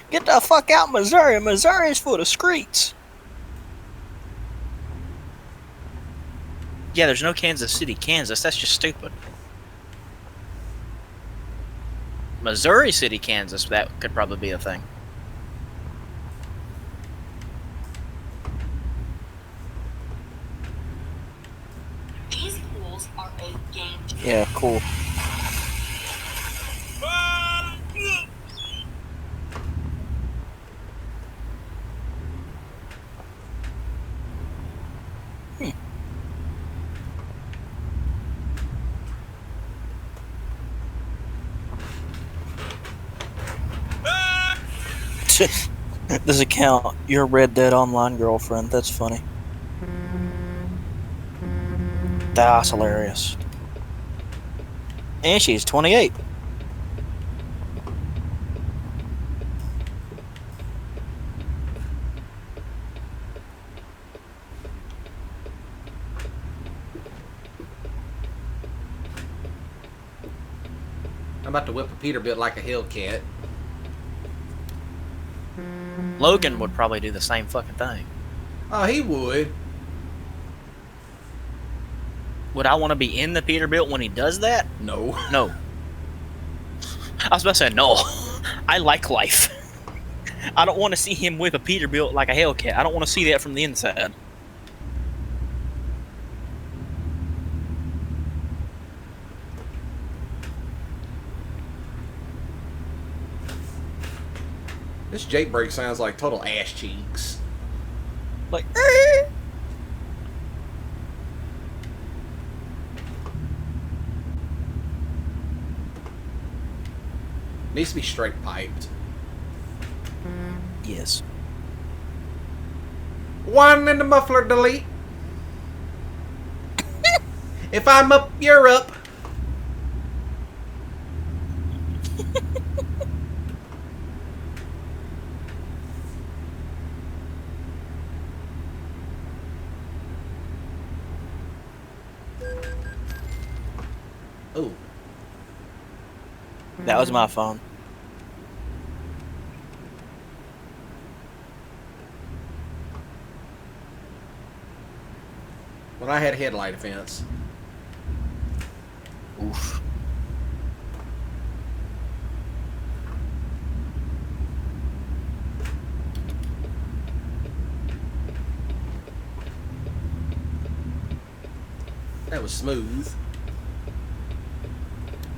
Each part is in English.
Get the fuck out, Missouri. Missouri's full of streets. Yeah, there's no Kansas City, Kansas. That's just stupid. Missouri City, Kansas. That could probably be a thing. These pools are a game changer. Yeah, cool. This account, your Red Dead Online girlfriend. That's funny. That's hilarious. And she's 28. I'm about to whip a Peterbilt like a Hellcat. Logan would probably do the same fucking thing. Oh, he would. Would I want to be in the Peterbilt when he does that? No. No. I was about to say no. I like life. I don't want to see him whip a Peterbilt like a Hellcat. I don't want to see that from the inside. This Jake break sounds like total ass cheeks. Like, Needs to be straight piped. yes. One in the muffler delete. If I'm up, you're up. Ooh. That was my phone. When I had headlight offense. Oof. That was smooth.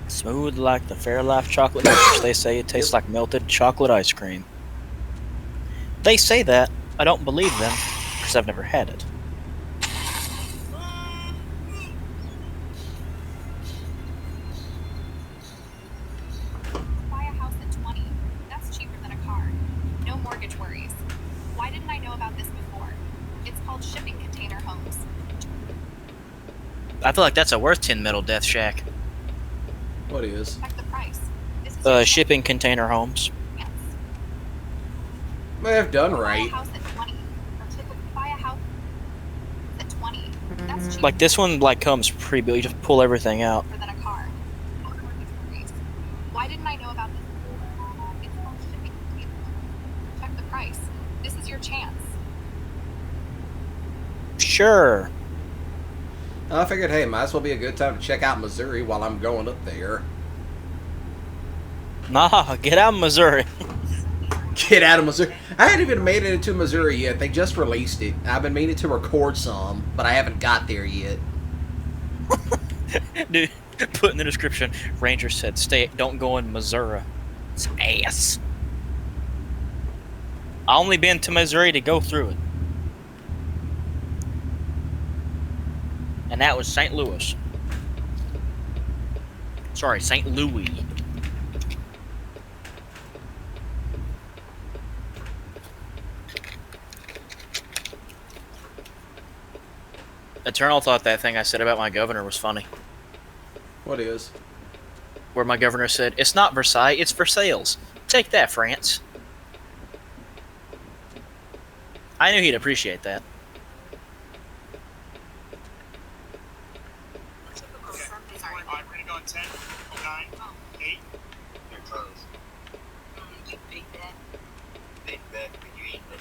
Smooth like the Fairlife chocolate milk. They say it tastes like melted chocolate ice cream. They say that. I don't believe them, because I've never had it. Buy a house at 20. That's cheaper than a car. No mortgage worries. Why didn't I know about this before? It's called shipping container homes. I feel like that's a worth 10 metal Death Shack. What is? Check the price. This is your Shipping container homes. chance. They've done Buy a right. house at 20. Or typically buy a house at 20. That's cheaper Like this one, like comes pre-built. You just pull everything out. than a car. No mortgage worries. Why didn't I know about this before? It's called shipping container homes. Check the price. This is your chance. Sure. I figured, hey, might as well be a good time to check out Missouri while I'm going up there. Nah, get out of Missouri. Get out of Missouri. I haven't even made it into Missouri yet. They just released it. I've been meaning to record some, but I haven't got there yet. Dude, put in the description. Ranger said, don't go in Missouri. It's ass. I only been to Missouri to go through it. And that was St. Louis. Sorry, St. Louis. Eternal thought that thing I said about my governor was funny. What is? Where my governor said, it's not Versailles, it's Versailles. Take that, France. I knew he'd appreciate that. We're gonna go in 10, 9, 8. They're closed. You big bad. Big Mac when you eat them.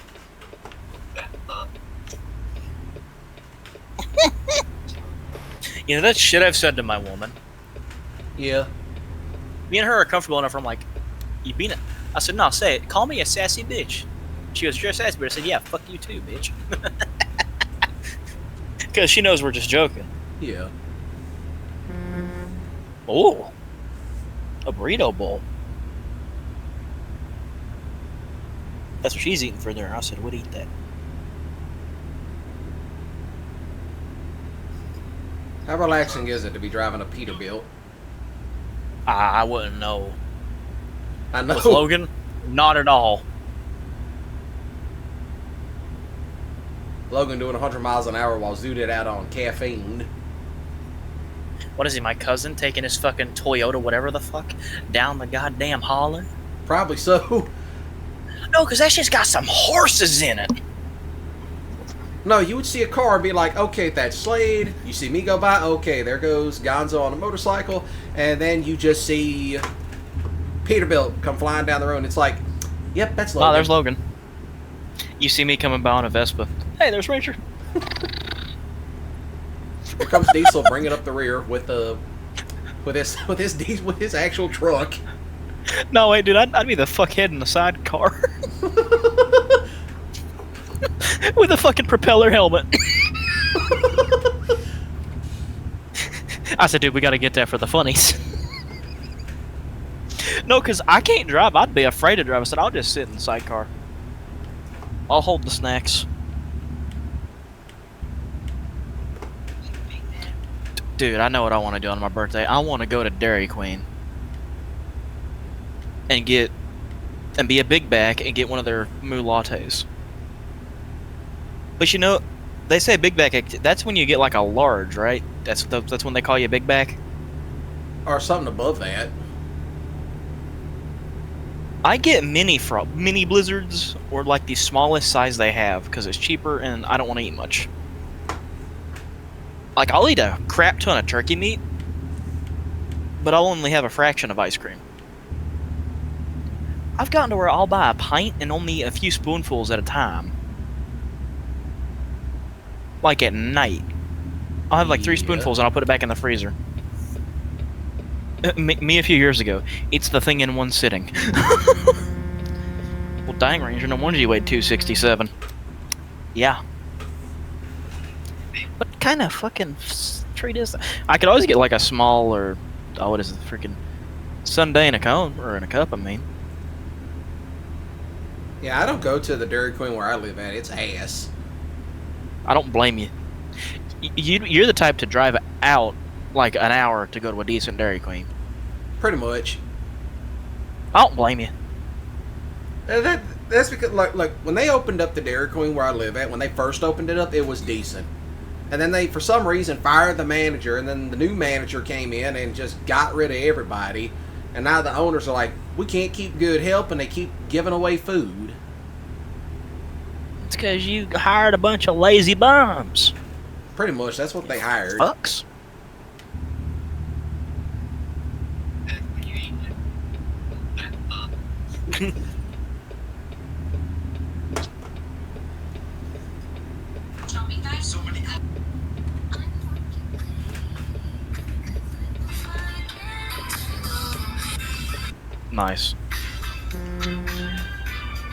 You know, that's shit I've said to my woman. Yeah. Me and her are comfortable enough. I'm like, you being it? I said, no, say it. Call me a sassy bitch. She goes, you're a sassy bitch. I said, yeah, fuck you too, bitch. Because she knows we're just joking. Yeah. Oh, a burrito bowl. That's what she's eating for dinner. I said, would eat that. How relaxing is it to be driving a Peterbilt? I wouldn't know. I know. With Logan, not at all. Logan doing 100 miles an hour while zooted out on caffeine. What is he, my cousin, taking his fucking Toyota, whatever the fuck, down the goddamn holler? Probably so. No, because that shit's got some horses in it. No, you would see a car and be like, okay, that's Slade. You see me go by, okay, there goes Gonzo on a motorcycle. And then you just see Peterbilt come flying down the road, and it's like, yep, that's Logan. Oh, there's Logan. You see me coming by on a Vespa. Hey, there's Ranger. Here comes Diesel bringing up the rear with his actual truck. No, wait, dude, I'd be the fuckhead in the sidecar. With a fucking propeller helmet. I said, dude, we gotta get that for the funnies. No, because I can't drive. I'd be afraid to drive. I said, I'll just sit in the sidecar. I'll hold the snacks. Dude, I know what I want to do on my birthday. I want to go to Dairy Queen and be a big bag and get one of their moo lattes. But you know, they say big bag. That's when you get like a large, right? That's when they call you a big bag. Or something above that. I get mini blizzards or like the smallest size they have because it's cheaper and I don't want to eat much. Like, I'll eat a crap ton of turkey meat, but I'll only have a fraction of ice cream. I've gotten to where I'll buy a pint and only a few spoonfuls at a time. Like at night. I'll have like 3 spoonfuls and I'll put it back in the freezer. Me a few years ago. Eats the thing in one sitting. Well, dang, Ranger, no wonder you weighed 267. Yeah. What kind of fucking treat is that? I could always get like a small or... Oh, what is it? Freaking sundae in a cone. Or in a cup, I mean. Yeah, I don't go to the Dairy Queen where I live at. It's ass. I don't blame you. You're the type to drive out like an hour to go to a decent Dairy Queen. Pretty much. I don't blame you. That's because, like when they opened up the Dairy Queen where I live at, when they first opened it up, it was decent. And then they, for some reason, fired the manager, and then the new manager came in and just got rid of everybody. And now the owners are like, we can't keep good help, and they keep giving away food. It's because you hired a bunch of lazy bums. Pretty much, that's what they hired. Fucks. When you eat so many. Nice.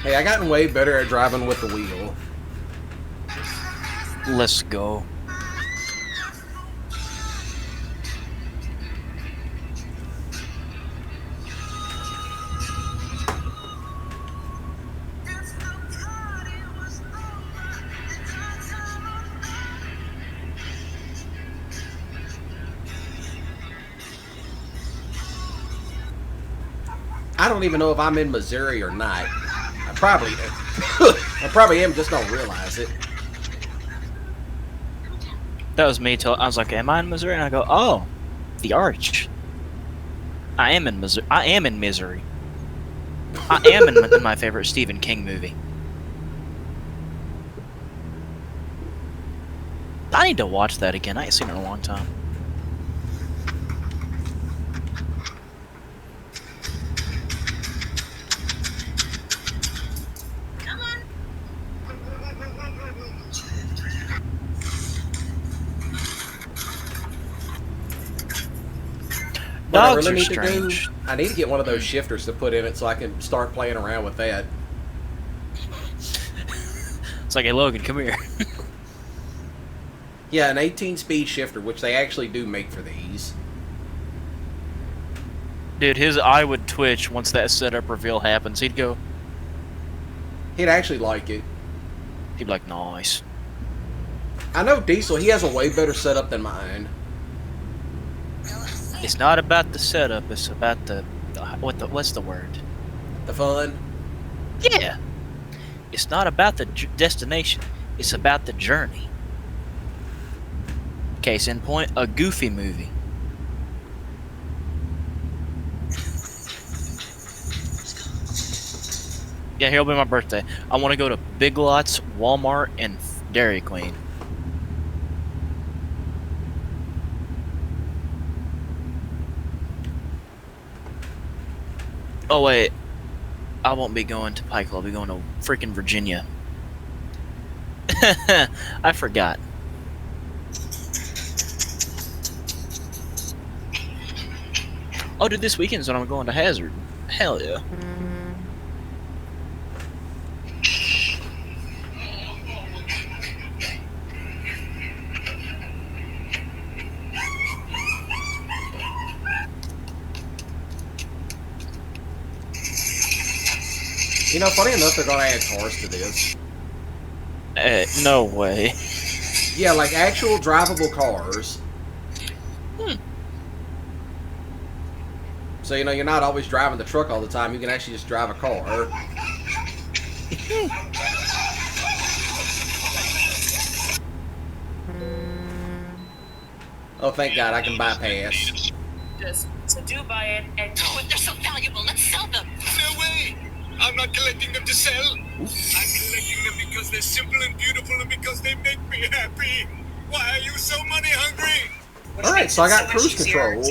Hey, I gotten way better at driving with the wheel. Let's go. I don't even know if I'm in Missouri or not. I probably am, just don't realize it. That was me till I was like, am I in Missouri? And I go, oh, the Arch. I am in Missouri. I am in misery. I am in my favorite Stephen King movie. I need to watch that again. I ain't seen it in a long time. What I Dogs really are need to do, strange. I need to get one of those shifters to put in it so I can start playing around with that. It's like, hey, Logan, come here. Yeah, an 18-speed shifter, which they actually do make for these. Dude, his eye would twitch once that setup reveal happens. He'd go, He'd actually like it. he'd be like, nice. I know Diesel, he has a way better setup than mine. It's not about the setup, it's about the what's the word? The fun. Yeah. It's not about the destination, it's about the journey. Case in point, a Goofy movie. Yeah, here'll be my birthday. I want to go to Big Lots, Walmart, and Dairy Queen. Oh wait, I won't be going to Pike. I'll be going to freaking Virginia. I forgot. Oh, dude, this weekend's when I'm going to Hazard. Hell yeah. You know, funny enough, they're gonna add cars to this. No way. Yeah, like actual drivable cars. So, you know, you're not always driving the truck all the time. You can actually just drive a car. Oh, thank God, I can bypass. So do buy it and No, they're so valuable. Let's sell them. No way. I'm not collecting them to sell. I'm collecting them because they're simple and beautiful and because they make me happy. Why are you so money hungry? Alright, so I got cruise control.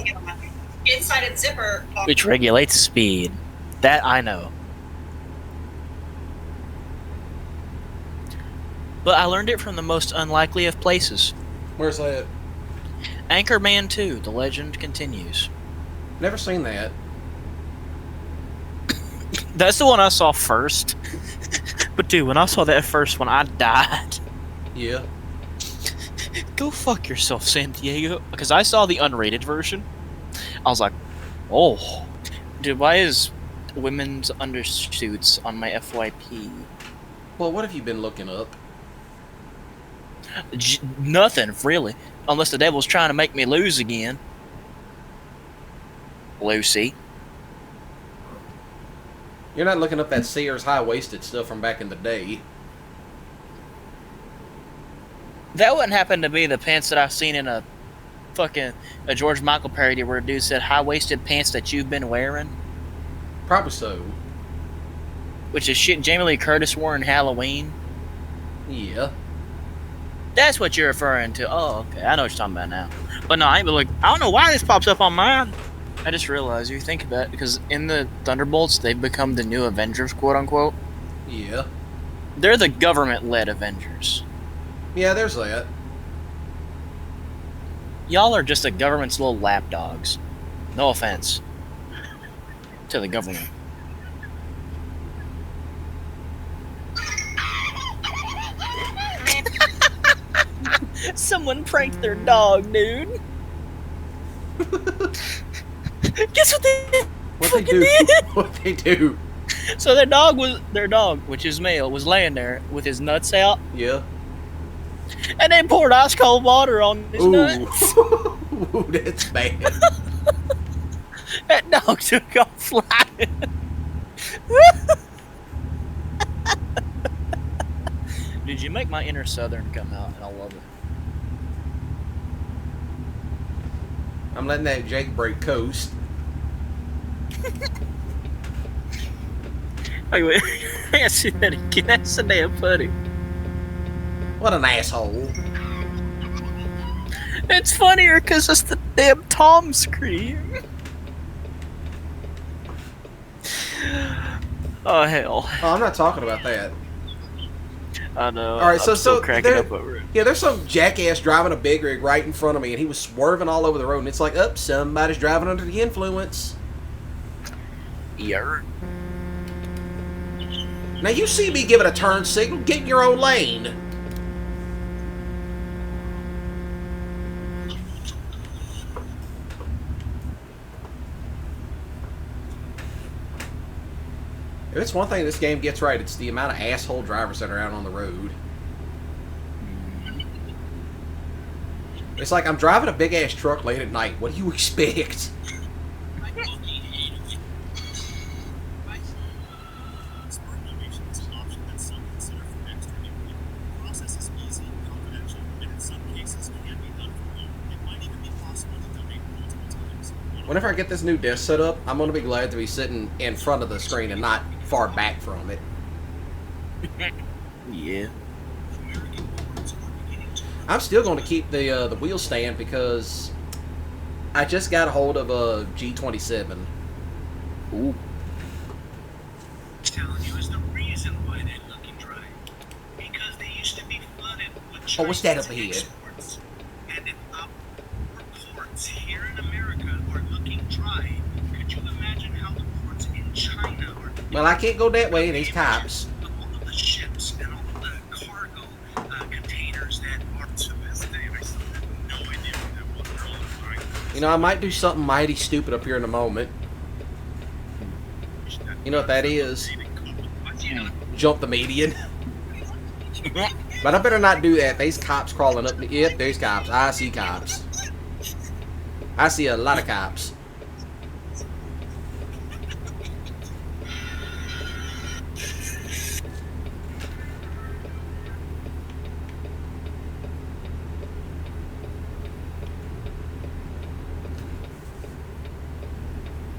Inside its zipper. Which regulates speed. That I know. But I learned it from the most unlikely of places. Where's that? Anchorman 2, The Legend Continues. Never seen that. That's the one I saw first. But dude, when I saw that first one, I died. Yeah. Go fuck yourself, San Diego. Because I saw the unrated version. I was like, oh. Dude, why is women's undersuits on my FYP? Well, what have you been looking up? Nothing, really. Unless the devil's trying to make me lose again. Lucy. You're not looking up that Sears high-waisted stuff from back in the day. That wouldn't happen to be the pants that I've seen in a George Michael parody where a dude said high-waisted pants that you've been wearing. Probably so. Which is shit Jamie Lee Curtis wore in Halloween. Yeah. That's what you're referring to. Oh, okay. I know what you're talking about now. But no, I ain't been like, I don't know why this pops up on mine. I just realized, you think about it, because in the Thunderbolts, they've become the new Avengers, quote-unquote. Yeah. They're the government-led Avengers. Yeah, there's that. Y'all are just the government's little lapdogs. No offense to the government. Someone pranked their dog, dude. Guess what they What they do? did? What they do? So their dog, which is male, was laying there with his nuts out, Yeah. and they poured ice cold water on his nuts. Ooh, that's bad. That dog took off flying. Did you make my inner Southern come out? And I love it. I'm letting that Jake break coast. Wait, I gotta see that again. That's a damn funny. What an asshole. It's funnier because it's the damn Tom scream. Oh, hell. Oh, I'm not talking about that. I know. All right, I'm still so cracking there- up over it. Yeah, there's some jackass driving a big rig right in front of me, and he was swerving all over the road, and it's like, up, somebody's driving under the influence. Yeah. Now you see me give it a turn signal, get in your own lane. If it's one thing this game gets right, it's the amount of asshole drivers that are out on the road. It's like I'm driving a big ass truck late at night. What do you expect? Whenever I get this new desk set up, I'm going to be glad to be sitting in front of the screen and not far back from it. Yeah. I'm still going to keep the wheel stand because I just got a hold of a G27. Ooh. Telling you is the reason why they're looking dry. Because they used to be flooded with Oh, what's that up Chinese ahead? exports. And if our ports here in America are looking dry, could you imagine how the ports in China are? Well, I can't go that way. These cops. All of the ships and all of the cargo containers that are to this day, I still have no idea what they're all doing. You know, I might do something mighty stupid up here in a moment. You know what that is? Jump the median. But I better not do that. These cops crawling up. Yep, there's cops. I see cops. I see a lot of cops.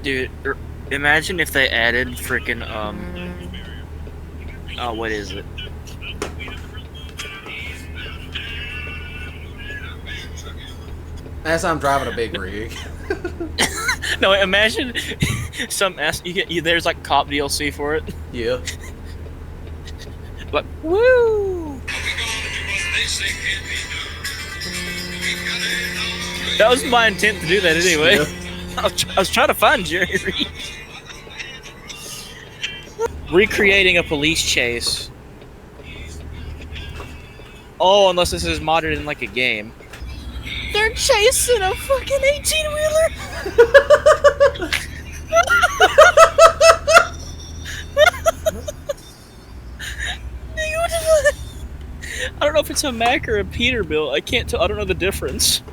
Dude, imagine if they added freaking oh, what is it? As I'm driving a big rig. No, imagine some ass. There's like cop DLC for it. Yeah. Like, woo! That was my intent to do that anyway. Yeah. I was trying to find Jerry Reed. Recreating a police chase. Oh, unless this is modded in like a game. They're chasing a fucking 18-wheeler! I don't know if it's a Mac or a Peterbilt. I can't tell. I don't know the difference.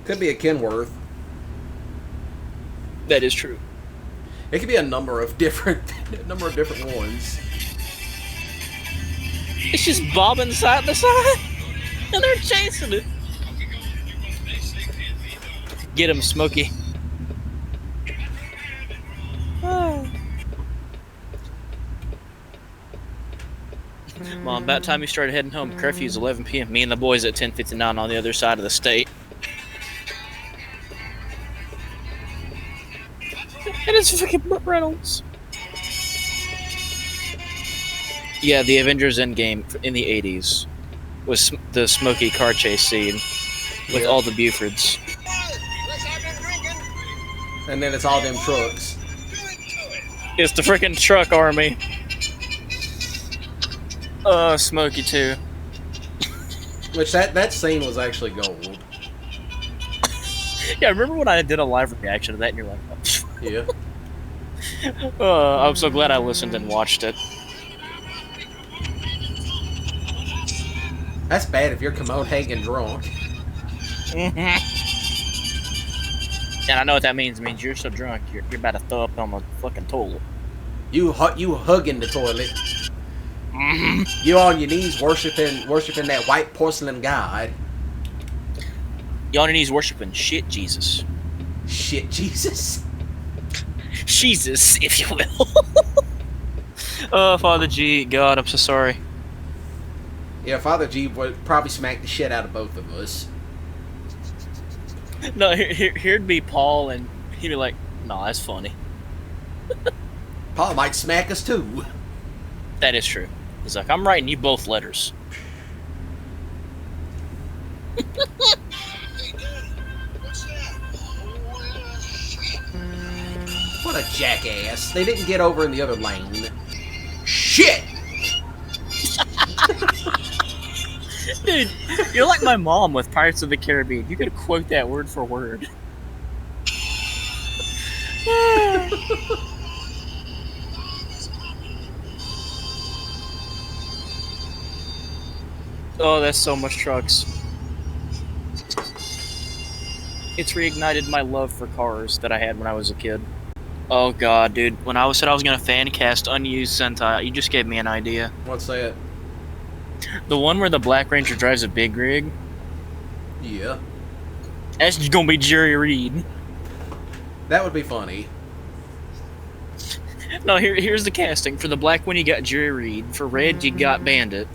Could be a Kenworth. That is true. It could be a number of different ones. It's just bobbing side to side, and they're chasing it. Get him, Smokey. Oh. Mom, about time you started heading home. Curfew's 11 p.m. Me and the boys at 10:59 on the other side of the state. And it's freaking Burt Reynolds. Yeah, the Avengers Endgame in the 80s was the smoky car chase scene with all the Bufords. And then it's all them trucks. It's the freaking truck army. Smokey too. Which that scene was actually gold. Yeah, remember when I did a live reaction to that and you're like, Yeah. I'm so glad I listened and watched it. That's bad if you're commode hanging drunk. And I know what that means. It means you're so drunk, you're about to throw up on the fucking toilet. You hugging the toilet. You on your knees worshiping that white porcelain god. You on your knees worshiping shit Jesus. Shit, Jesus. Jesus, if you will. Oh, Father G, God, I'm so sorry. Yeah, Father G would probably smack the shit out of both of us. No, here'd be Paul, and he'd be like, "Nah, that's funny." Paul might smack us too. That is true. He's like, I'm writing you both letters. Hey, Daddy, what's that? Oh, What a jackass. They didn't get over in the other lane. Shit! Dude, you're like my mom with Pirates of the Caribbean. You could quote that word for word. Oh, that's so much trucks. It's reignited my love for cars that I had when I was a kid. Oh god, dude. When I said I was gonna fan cast unused Sentai, you just gave me an idea. What's that? The one where the Black Ranger drives a big rig, Yeah. that's just gonna be Jerry Reed. That would be funny. No, here's the casting. For the black one, you got Jerry Reed. For red, you got Bandit.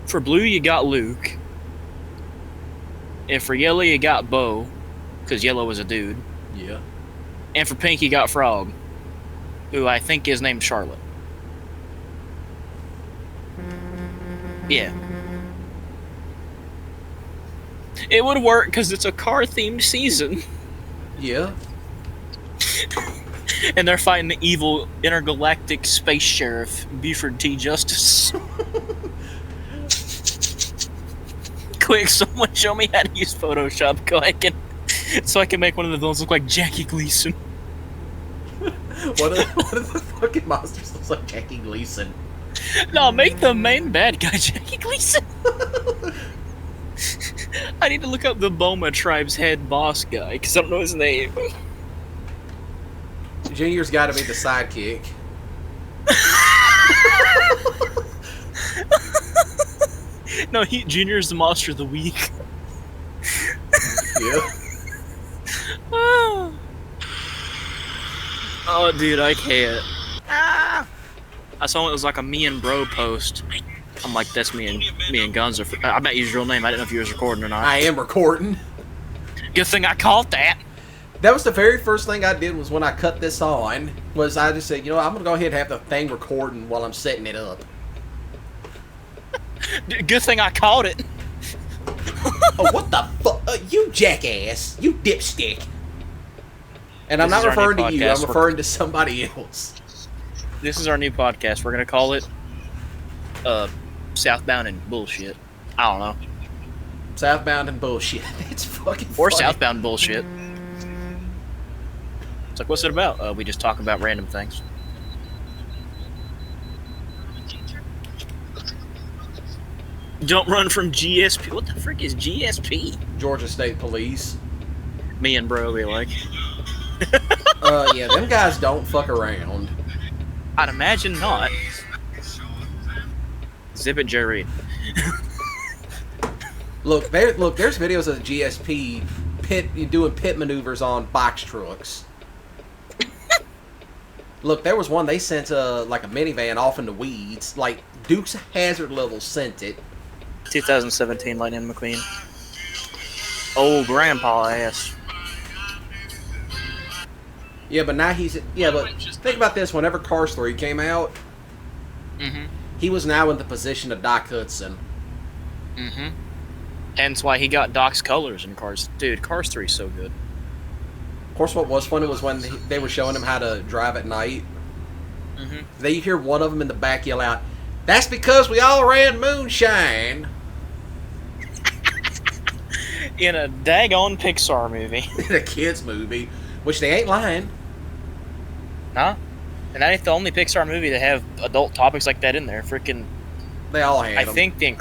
For blue, you got Luke. And for yellow, you got Bo, because yellow was a dude. Yeah. And for pink, you got Frog, who I think is named Charlotte. Yeah. It would work because it's a car-themed season. Yeah. And they're fighting the evil intergalactic space sheriff, Buford T. Justice. Quick, someone show me how to use Photoshop so I can make one of the villains look like Jackie Gleason. What are the fucking monsters look like Jackie Gleason? No, make the main bad guy Jackie Gleason. I need to look up the Boma tribe's head boss guy, because I don't know his name. Junior's got to be the sidekick. No, Junior's the monster of the week. Yeah. Oh, dude, I can't. I saw it was like a me and bro post. I'm like, that's me and Guns. I bet you his real name. I didn't know if you was recording or not. I am recording. Good thing I caught that. That was the very first thing I did was when I cut this on, was I just said, you know, I'm going to go ahead and have the thing recording while I'm setting it up. Good thing I caught it. Oh, what the fuck? You jackass. You dipstick. And I'm This not is our new referring to you. I'm podcast. referring to somebody else. This is our new podcast. We're going to call it Southbound and Bullshit. I don't know. Southbound and bullshit. It's fucking Or funny. Southbound Bullshit. It's like, what's it about? We just talk about random things. Don't run from GSP. What the frick is GSP? Georgia State Police. Me and bro be like. Yeah, them guys don't fuck around. I'd imagine not. Zip it, Jerry. Look, there's videos of the GSP doing pit maneuvers on box trucks. Look, there was one they sent like a minivan off in the weeds. Like Dukes Hazard level sent it. 2017 Lightning McQueen. Old grandpa ass. Yeah, but now but think about this. Whenever Cars 3 came out, he was now in the position of Doc Hudson. Hence why he got Doc's colors in Cars. Dude, Cars 3 is so good. Of course, what was funny was when they were showing him how to drive at night. They hear one of them in the back yell out, "That's because we all ran moonshine." In a daggone Pixar movie. In a kids movie, which they ain't lying. Huh? And that ain't the only Pixar movie that have adult topics like that in there. Freaking, They all had I them. think the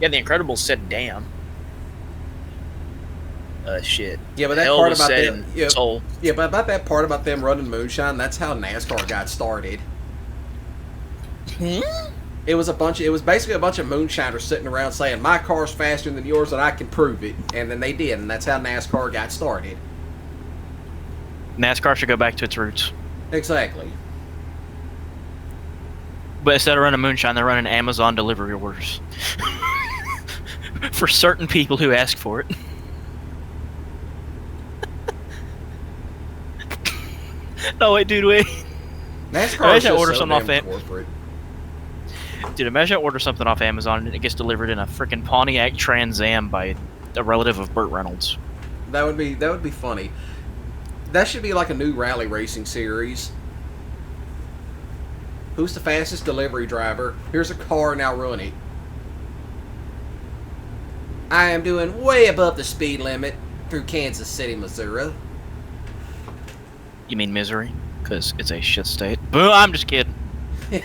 Incredibles said damn. Shit. Yeah, but that Hell part was about said them. in Soul. Yeah, but about that part about them running moonshine, that's how NASCAR got started. It was basically a bunch of moonshiners sitting around saying, "My car's faster than yours, and I can prove it." And then they did, and that's how NASCAR got started. NASCAR should go back to its roots. Exactly. But instead of running moonshine, they're running Amazon delivery orders. For certain people who ask for it. No, wait, dude, wait. NASCAR I is should just order so something off damn it. corporate. Dude, imagine I order something off Amazon and it gets delivered in a freaking Pontiac Trans Am by a relative of Burt Reynolds. That would be funny. That should be like a new rally racing series. Who's the fastest delivery driver? Here's a car, now run it. I am doing way above the speed limit through Kansas City, Missouri. You mean Missouri? Because it's a shit state. Boo, I'm just kidding.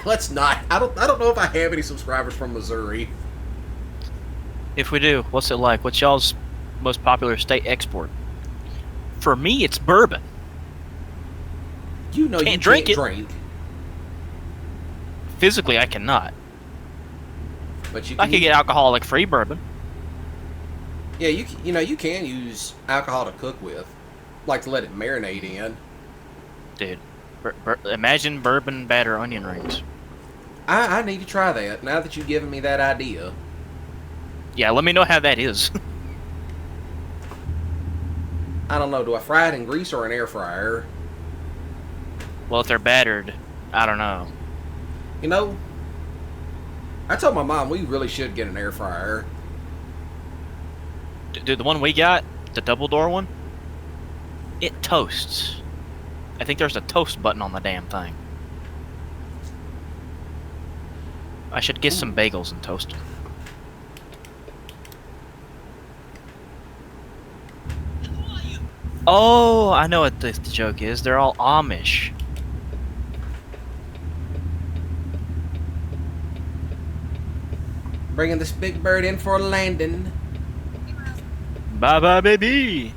Let's not. I don't know if I have any subscribers from Missouri. If we do, what's it like? What's y'all's most popular state export? For me, it's bourbon. You know Can't you drink can't it. drink. Physically, I cannot. But you I could get alcoholic-free bourbon. Yeah, you know you can use alcohol to cook with, like to let it marinate in. Dude, imagine bourbon batter onion rings. I need to try that now that you've given me that idea. Yeah, let me know how that is. I don't know. Do I fry it in grease or an air fryer? Well, if they're battered, I don't know. You know, I told my mom we really should get an air fryer. Dude, the one we got, the double door one, it toasts. I think there's a toast button on the damn thing. I should get some bagels and toast them. Oh, I know what the joke is. They're all Amish. Bringing this big bird in for a landing. Bye bye, baby.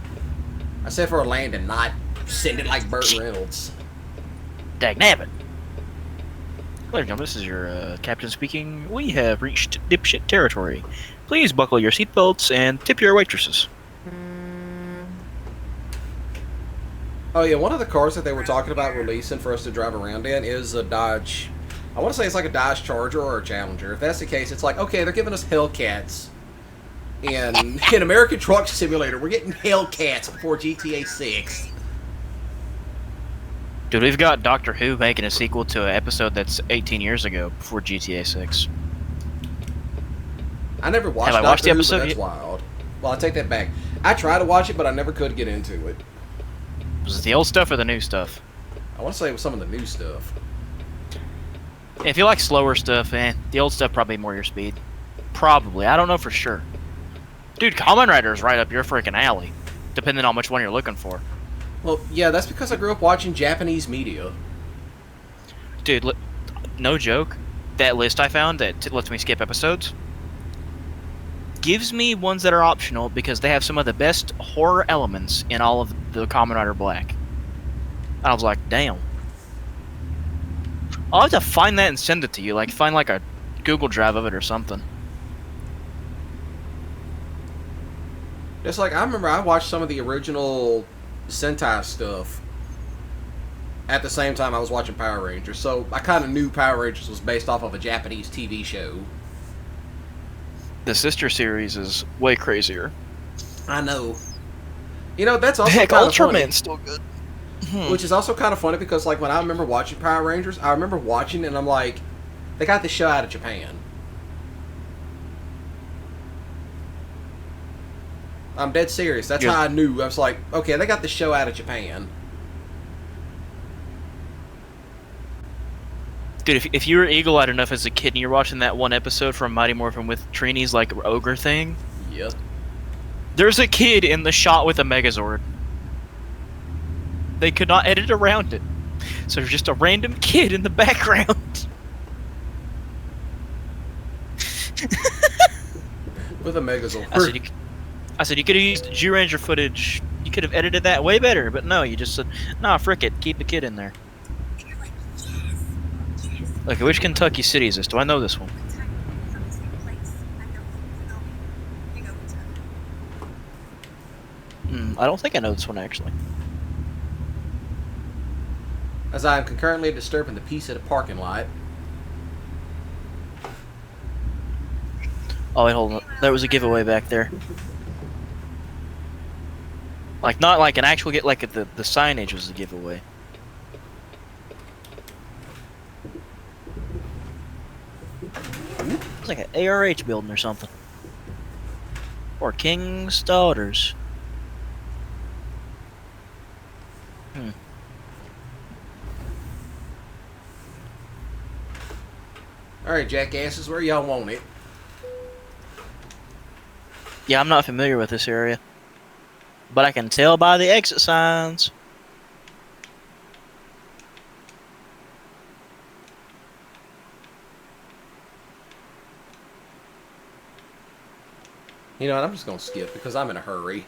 I said for a landing, not send it like Burt Reynolds. Dagnabbit. Ladies and gentlemen, this is your captain speaking. We have reached dipshit territory. Please buckle your seatbelts and tip your waitresses. Oh yeah, one of the cars that they were talking about releasing for us to drive around in is a Dodge. I want to say it's like a Dodge Charger or a Challenger. If that's the case, it's like, okay, they're giving us Hellcats in American Truck Simulator. We're getting Hellcats before GTA 6. Dude, we've got Doctor Who making a sequel to an episode that's 18 years ago before GTA 6. I never watched Have I Doctor watched the Who, episode but that's yet? wild. Well, I take that back. I tried to watch it, but I never could get into it. Was it the old stuff or the new stuff? I want to say it was some of the new stuff. If you like slower stuff, the old stuff probably more your speed. Probably. I don't know for sure. Dude, Kamen Rider is right up your freaking alley, depending on which one you're looking for. Well, yeah, that's because I grew up watching Japanese media. Dude, no joke. That list I found that lets me skip episodes gives me ones that are optional because they have some of the best horror elements in all of the Kamen Rider Black. I was like, damn. I'll have to find that and send it to you. Like, find like a Google Drive of it or something. Just like, I remember I watched some of the original Sentai stuff at the same time I was watching Power Rangers, so I kind of knew Power Rangers was based off of a Japanese TV show. The sister series is way crazier. I know. You know, that's also Heck, kind of funny. Ultraman's still good. Which is also kind of funny because, like, when I remember watching Power Rangers, I remember watching and I'm like, they got this show out of Japan. I'm dead serious. That's how I knew. I was like, okay, they got this show out of Japan. Dude, if you were eagle-eyed enough as a kid and you're watching that one episode from Mighty Morphin with Trini's, like, ogre thing, Yep. there's a kid in the shot with a Megazord. They could not edit around it. So there's just a random kid in the background. With a Megazord. I said you could have used G-Ranger footage. You could have edited that way better, but no, you just said, nah, frick it, keep the kid in there. Okay, which Kentucky city is this? Do I know this one? I don't think I know this one, actually. As I am concurrently disturbing the peace at a parking lot. Oh, wait, hold on. There was a giveaway back there. Like, not like an actual like the signage was a giveaway. It's like an ARH building or something. Or King's Daughters. Alright, jackasses, where y'all want it? Yeah, I'm not familiar with this area. But I can tell by the exit signs. You know what, I'm just gonna skip because I'm in a hurry.